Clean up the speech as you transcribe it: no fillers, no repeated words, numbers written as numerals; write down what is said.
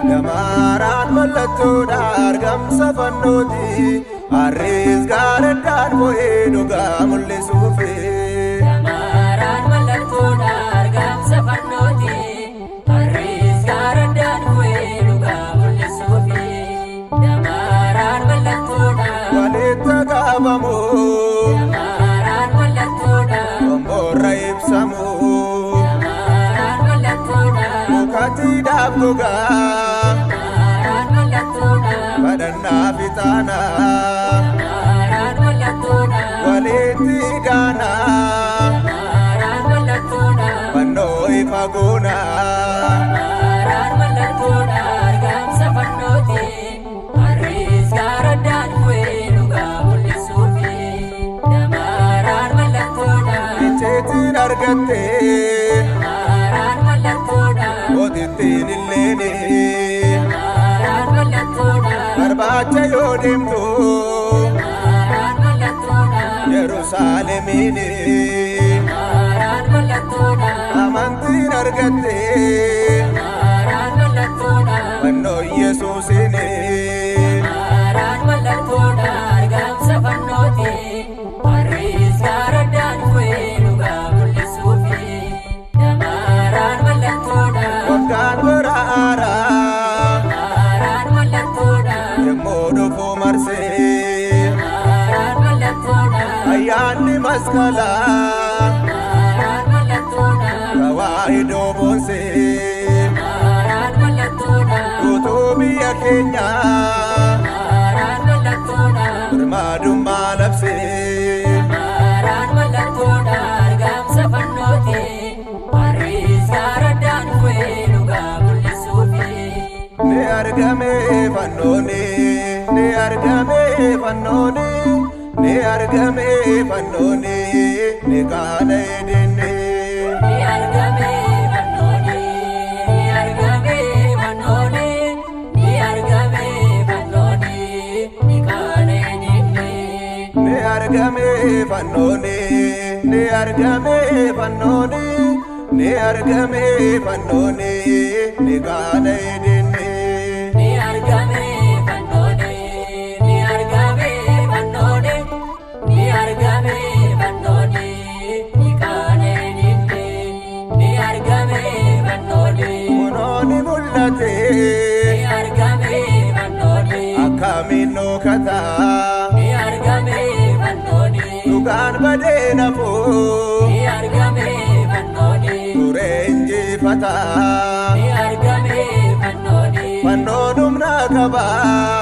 Damaraan mallattoodha argamsa fannooti Arris gaareddaan bo'ee dhugaa mul'isuufi Damaraan mallattoodha argamsa fannooti Arris gaareddaan bo'ee dhugaa mul'isuufi Damaraan mallattoodha walitti qabamu Damaraan mallattoodha Omborra ibsamu Damaraan mallattoodha mukatti dhaabdugaa Damaraan mallattoodha badannaa fixaana Damaraan mallattoodha walitti gaana Damaraan mallattoodha fannoo ifa goona Damaraan mallattoodha argamsa fannooti Arris gaareddaan bo'ee dhugaa mul'isuufi Damaraan mallattoodha icheetiin argatte Damaraan mallattoodha otittiin illeeni Damaraan mallattoodha barbaacha yoo deemtu Damaraan mallattoodha Yerusaalemiini Damaraan mallattoodha amantiin argatte Damaraan mallattoodha fannoo Yesuusini Damaraan mallattoodha argamsa fannooti Arris gaareddaan bo'ee dhugaa mul'isuufi Damaraan mallattoodha waggaan biraara Damaraan mallattoodha yemmuu dhufu marsee Damaraan mallattoodha ayyaanni masqalaa Damaraan mallattoodha tawaahidoo boonsee Damaraan mallattoodha guutuu biyya keenya Damaraan mallattoodha birmaadummaa labsee Damaraan mallattoodha argamsa fannooti Arris gaareddaan bo'ee dhugaa mul'isuufi ni argame fannooni ni argame fannooni ni argame fannooni ni qaana edenne Ni argame fannooni Ni argame fannooni Ni argame fannooni Ni qaana edenne ni argame fannooni ni argame fannooni ni argame fannooni ni qaana edenne Ni argame fannooni Ni argame fannooni Ni argame fannooni Ni qaana edenne Ni argame fannooni kunooni mul'ate Ni argame fannooni akkamiin nookataa Ni argame fannooni dhugaan badee nafuu Ni argame fannooni ture injifataa Ni argame fannooni fannoon humna qabaa